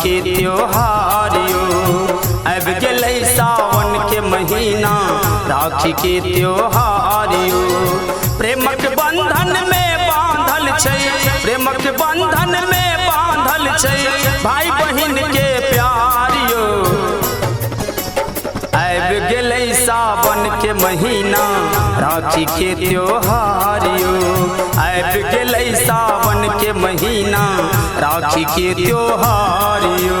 के त्योहारियो। अब गेलै सावन के महीना राखी के त्योहारियो। प्रेमक बंधन में बांधल छै, प्रेमक बंधन में बांधल छै भाई बहिन के प्यारियो। अब गेलै सावन के महीना राखी के त्योहारियो। अब गेलै सावन के महीना राखी के त्योहारियो।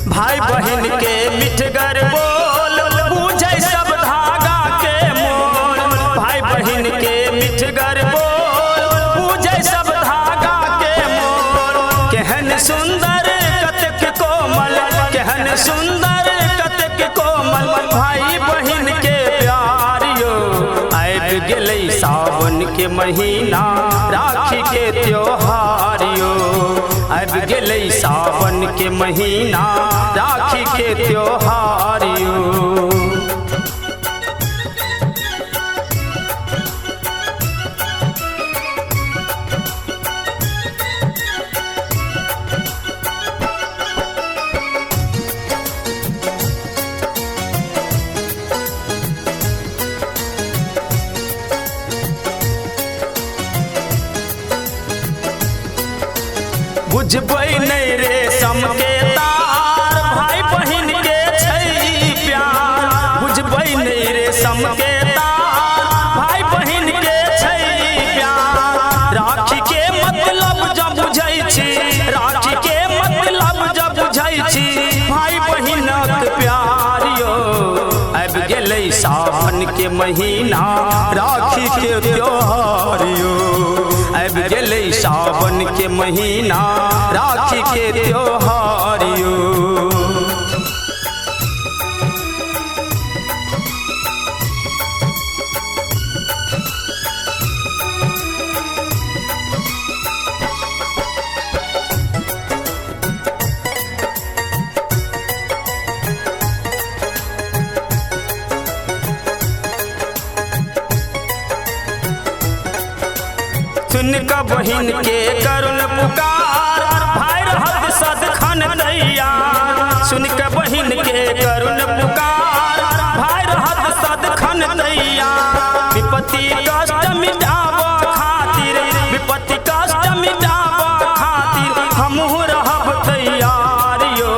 भाई बहन के मिठगर बोल बूझे सब धागा के मोल। भाई बहन के मिठगर बोल बूझे सब धागा के मोल। केहन सुंदर कतक कोमल, केहन सुंदर कतक कोमल भाई बहन के प्यारियो। आबि गेलै सावन के महीना राखी के त्योहारियो। अब गेलै सावन के महीना राखी के त्योहारियो। बुझबै नहीं रेशम के तार भाई बहिन के छै प्यार। बुझबै नहीं रेशम के तार भाई बहिन के छै प्यार। राखी के मतलब जब बुझै छी, राखी के मतलब जब बुझै छी भाई बहिनक प्यारियो। अब गेलै सावन के महीना राखी के त्योहारियो। अब गेलै सावन के महीना राखी के त्योहारियो। सुन का बहिन के करुण पुकार भाई रहत सदखन तैयार। सुन का बहिन के करुण पुकार भाई रहत सदखन तैयार। विपत्ति कष्ट मिटावा खातिर, विपत्ति कष्ट मिटावा खातिर हमहू रहब तैयारियो।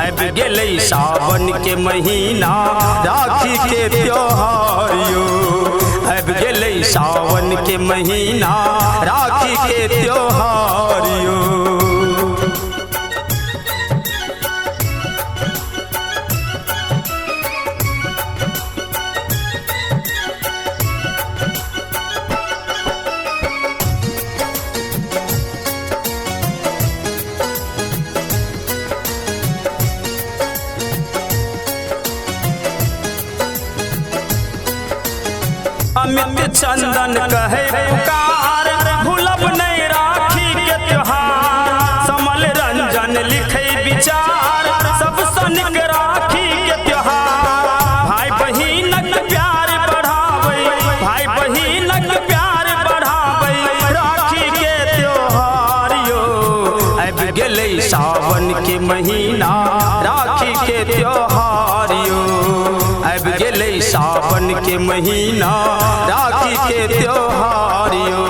अब गेलै सावन के महीना राखी के त्योहारियो। अब गेलै सावन के महीना राखी के त्योहारियो। अमित चंदन कहे पुकार भूलब नहीं राखी के त्योहार। समल रंजन लिखे विचार सब सनिक राखी के त्योहार। भाई बहिनक प्यार बढ़ावे, भाई बहिनक प्यार बढ़ावे राखी के त्योहारियो। अब गेलै सावन के महीना राखी के त्योहारियो। अब गेलै सावन के महीना राखी के त्योहारियो।